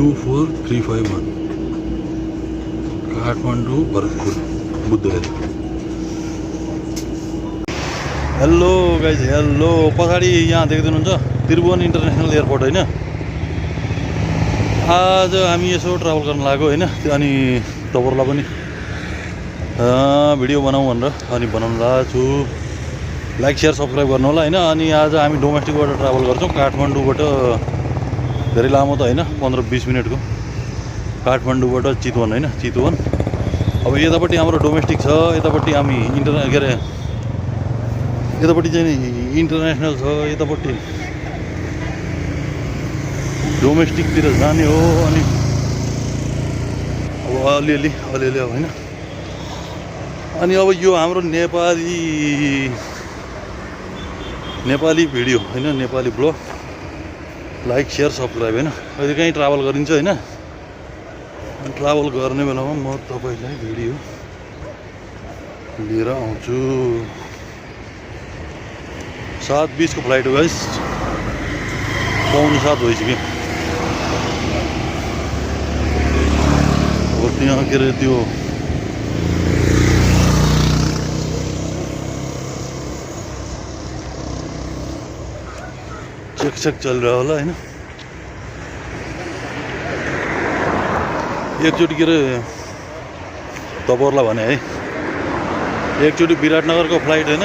U4351 Kathmandu Bharatpur Bodh Gaya. Hello guys, hello. पछाडि यहाँ देख्नुहुन्छ त्रिभुवन इन्टरनेसनल एयरपोर्ट होइन। आज हामी यसो ट्राभल गर्न लाग्यो होइन। अनि तपाईँहरूलाई पनि भिडियो बनाऊँ भनेर अनि बनाउन लागेको छु। लाइक सेयर सब्सक्राइब गर्नु होला होइन। अनि आज हामी डोमेस्टिकबाट ट्राभल गर्छौँ, काठमाडौँबाट। धेरै लामो त होइन, 15-20 मिनटको। काठमाडौँबाट चितवन होइन, चितवन। अब यतापट्टि हाम्रो डोमेस्टिक छ, यतापट्टि हामी यतापट्टि चाहिँ इन्टरनेसनल छ, यतापट्टि डोमेस्टिकतिर जाने हो। अनि अब अलिअलि अब होइन। अनि अब यो हाम्रो नेपाली भिडियो होइन, Nepali blog. Like share subscribe होइन। अहिले कहीँ ट्राभल गरिन्छ होइन। ट्राभल गर्ने बेलामा म तपाईँलाई भिडियो लिएर आउँछु। 7:20 को फ्लाइट हो गाइस। 6:45 भइसक्यो। अब त्यहाँ के अरे त्यो चेक चल रहा होला होइन। एकचोटि के अरे तपाईँहरूलाई भने है, एकचोटि विराटनगरको फ्लाइट होइन,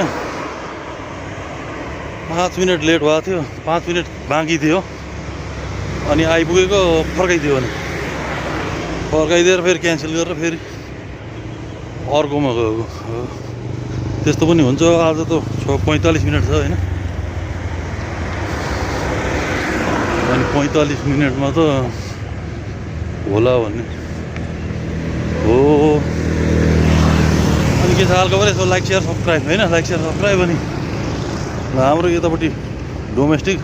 5 मिनट लेट भएको थियो, 5 मिनट बाँकी थियो। अनि आइपुगेको फर्काइदियो भने फर्काइदिएर फेरि क्यान्सल गरेर फेरि अर्कोमा गएको। त्यस्तो पनि हुन्छ। आज त 45 मिनट छ होइन। अनि 45 मिनटमा त होला भन्ने हो। अनि के छ हालखबर? यसो लाइक सेयर सब्सक्राइब होइन, लाइक सेयर सब्सक्राइब। अनि हाम्रो यतापट्टि डोमेस्टिक,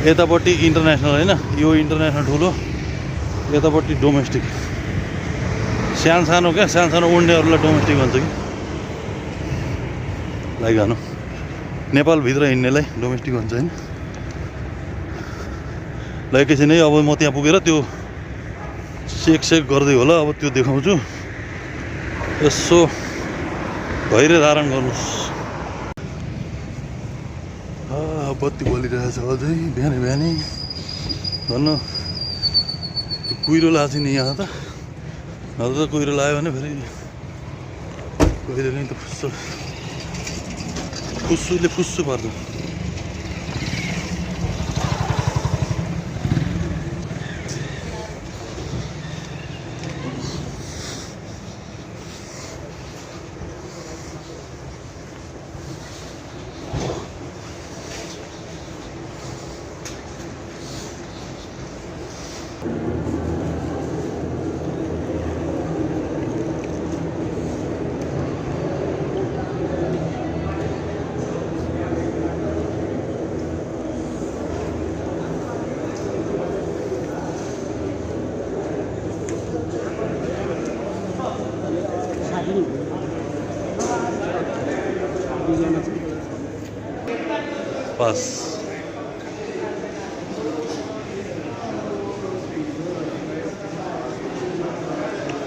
यतापट्टि इन्टरनेसनल होइन। यो इन्टरनेसनल ठुलो, यतापट्टि डोमेस्टिक। सानो क्या, सानो उड्नेहरूलाई डोमेस्टिक भन्छ कि। लाइक हानु, नेपालभित्र हिँड्नेलाई डोमेस्टिक भन्छ होइन। ल एकैछिन है। अब म त्यहाँ पुगेर त्यो चेक गर्दै होला। अब त्यो देखाउँछु। यसो धैर्य धारण गर्नुहोस्। बत्ती बलिरहेछ अझै बिहानै धन्न। त्यो कुहिरो लाग्छ नि यहाँ त। नत्र त कुहिरो लाग्यो भने फेरि कहिले काहीँ त फुस्सु पार्छ।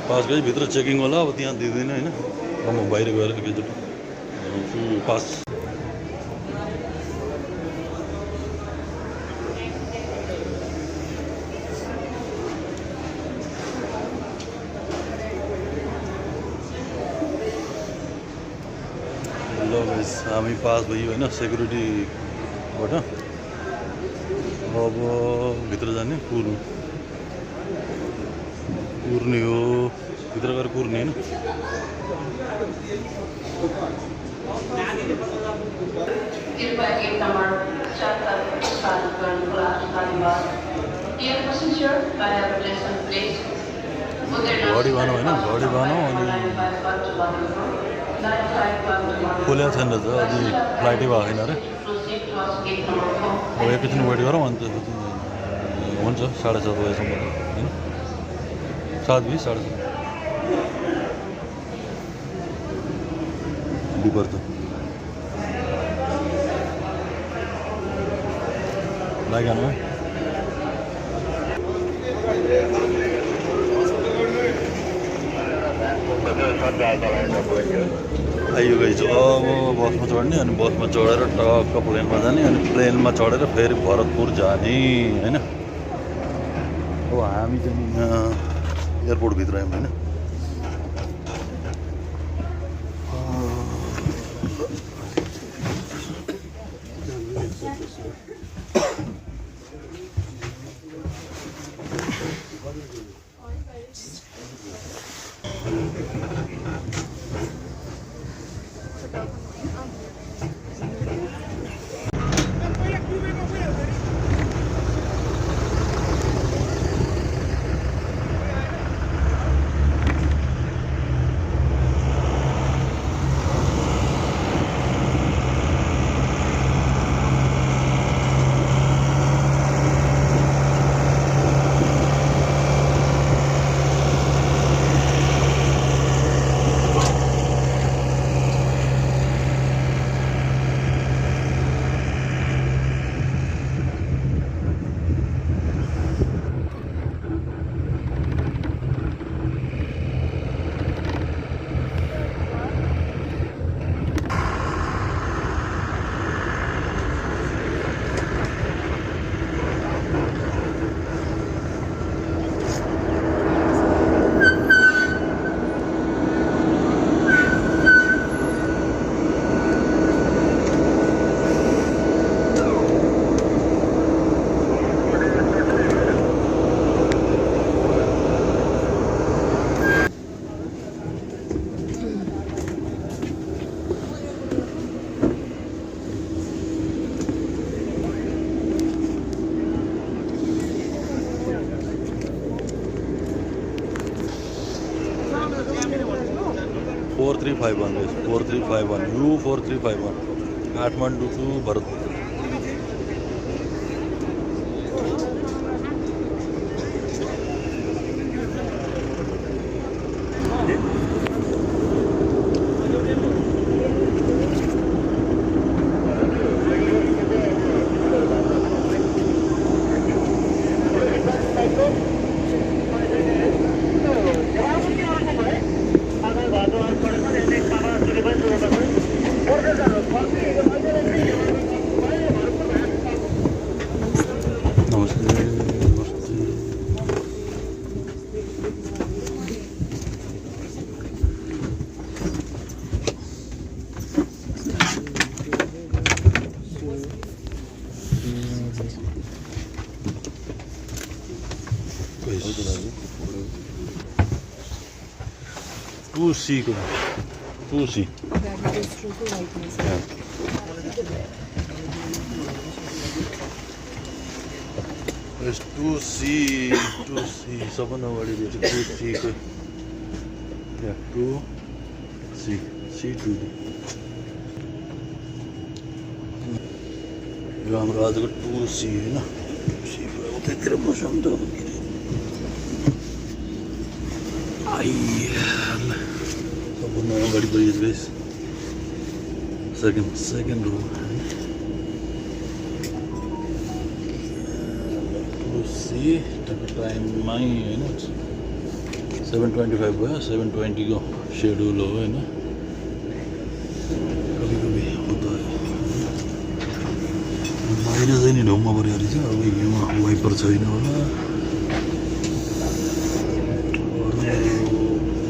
पास गई भित्र चेकिङ होला। अब त्यहाँ दिँदैन होइन। अब म बाहिर गएर एकैचोटि पास। ल गाइस, हामी पास भयो होइन सेक्युरिटीबाट। अब भित्र जाने, कुर्ने हो। भित्र गएर कुर्ने होइन। घडी भनौँ होइन, घडी भनौँ। अनि खोलेको छैन रहेछ, अझै फ्लाइटै भएको छैन अरे। अब एकैछिन वेट गरौँ। अन्त हुन्छ 7:30 बजीसम्म होइन। 7:20 7:30 पर्छ। लाइक हानु है। आइयो गई छ अब बसमा चढ्ने अनि बसमा चढेर टक्क प्लेनमा जाने अनि प्लेनमा चढेर फेरि भरतपुर जाने होइन। अब हामी चाहिँ एयरपोर्टभित्र आयौँ होइन। Four 4351 U4351 Kathmandu to Bharatpur. Two C सबभन्दा बढी दिएछ 2C को या 2C C2 यो हाम्रो आजको 2C होइन। उतैतिर बसौँ त सबभन्दा अगाडि बढिएछ गाइस सेकेन्ड रो 2C टाइममै होइन 7:25 भयो 7:20 को सेड्युल हो होइन। कभी कभी होता है बाहिर चाहिँ नि ढुङ्गा पऱ्यो रहेछ। अब यहाँ वाइपर छैन होला।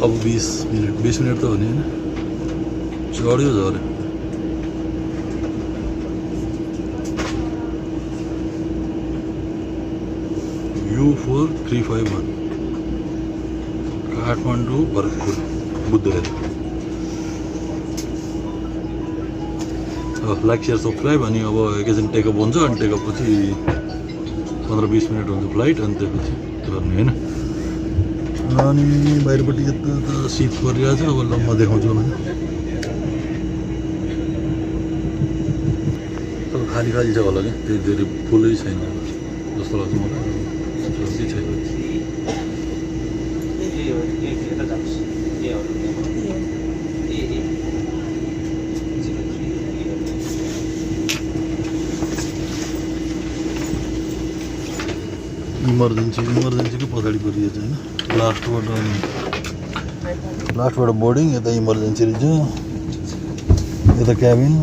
अब 20 मिनट त हो नि होइन। चढ्यो झऱ्यो U4351 Kathmandu Bharatpur Bodh Gaya. Like share subscribe अनि अब एकैछिन टेकअप हुन्छ अनि टेकअप पछि 15-20 मिनट हुन्छ फ्लाइट अनि त्यसपछि गर्ने होइन। अनि बाहिरपट्टि यता त शीत परिरहेको छ। अब ल म देखाउँछु होइन। अब खाली छ होला क्या त्यही धेरै फुलै छैन जस्तो लाग्छ मलाई। छैन इमर्जेन्सीको पछाडि परिएछ होइन लास्टबाट। अनि लास्टबाट बोर्डिङ, यता इमर्जेन्सी रहेछ, यता cabin.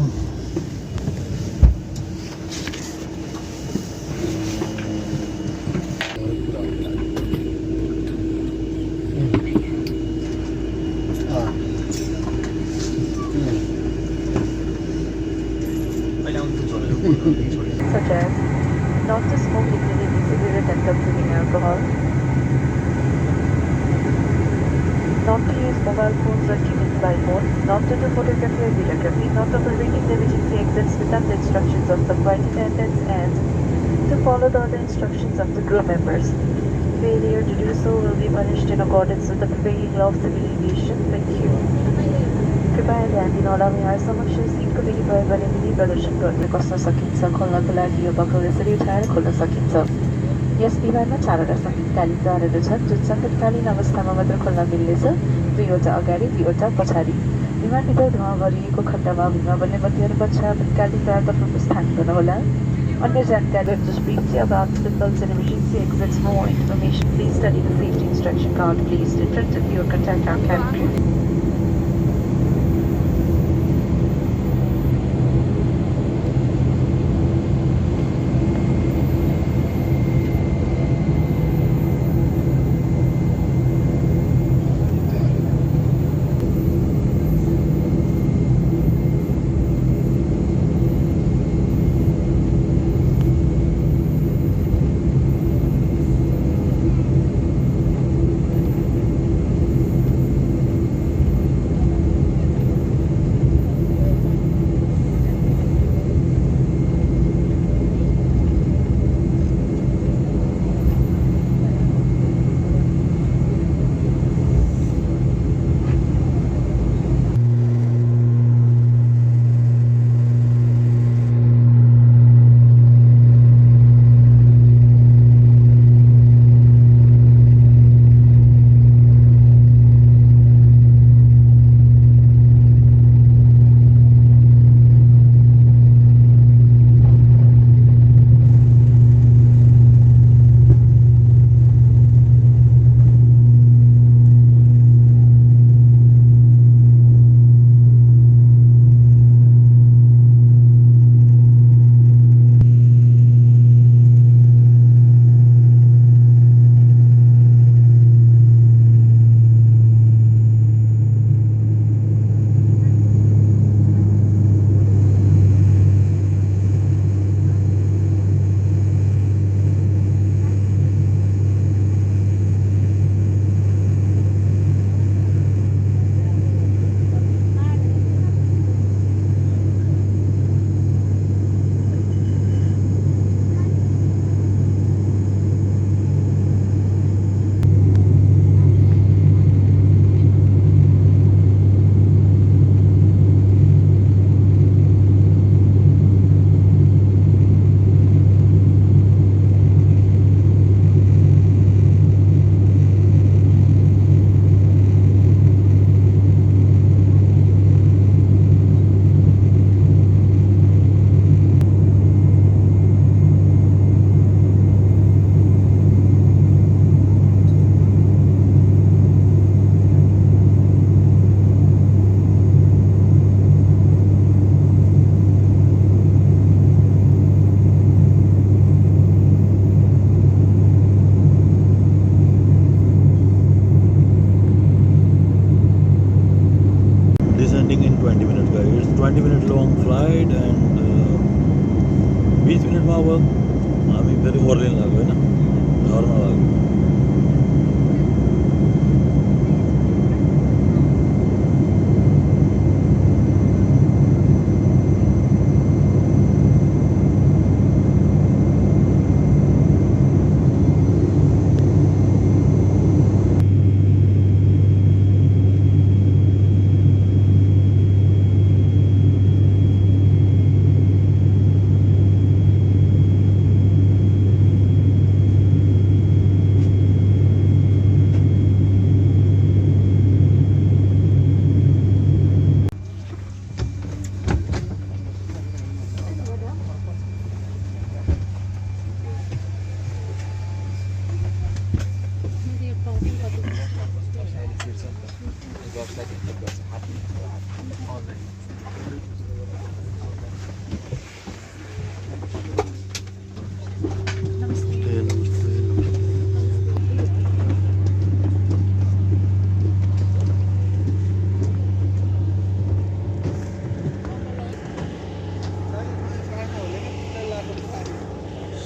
Such as not to smoke including e-cigarette and consuming alcohol, not to use mobile phones or TVs by phone, not to do photography or videography, not to reading the emergency exits without the instructions of the flight attendants, and to follow the other instructions of the crew members. Failure to do so will be punished in accordance with the prevailing law of civil aviation. Thank you. कृपया ध्यान दिन होला, यहाँ समक्ष सिटको विधि प्रयोग गर्ने विधि प्रदर्शन गर्न कस्न सकिन्छ। खोल्नको लागि यो बकल यसरी उठाएर खोल्न सकिन्छ। यस विमानमा 4वटा सङ्गीतकालीन द्वारहरू छन्, जुन सङ्गीतकालीन अवस्थामा मात्र खोल्न मिल्नेछ, 2वटा अगाडि 2वटा पछाडि। विमानभित्र धुवा भरिएको खण्डमा भुइँमा बन्ने बत्तीहरू सङ्गीतकालीन द्वारतर्फ प्रस्थान गर्नुहोला। अन्य जानकारी just briefly about seatbelts and emergency exits. For more information, please study the safety instruction card placed in front of you or contact our cabin crew.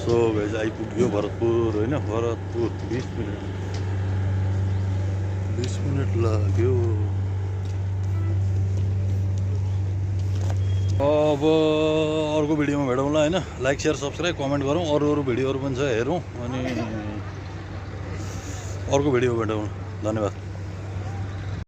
So guys आइपुग्यो भरतपुर होइन, भरतपुर 20 मिनट लाग्यो। अब अर्को भिडियोमा भेटौँला होइन। लाइक सेयर सब्सक्राइब कमेन्ट गरौँ, अरू भिडियोहरू पनि छ हेरौँ, अनि अर्को भिडियो भेटौँ। धन्यवाद।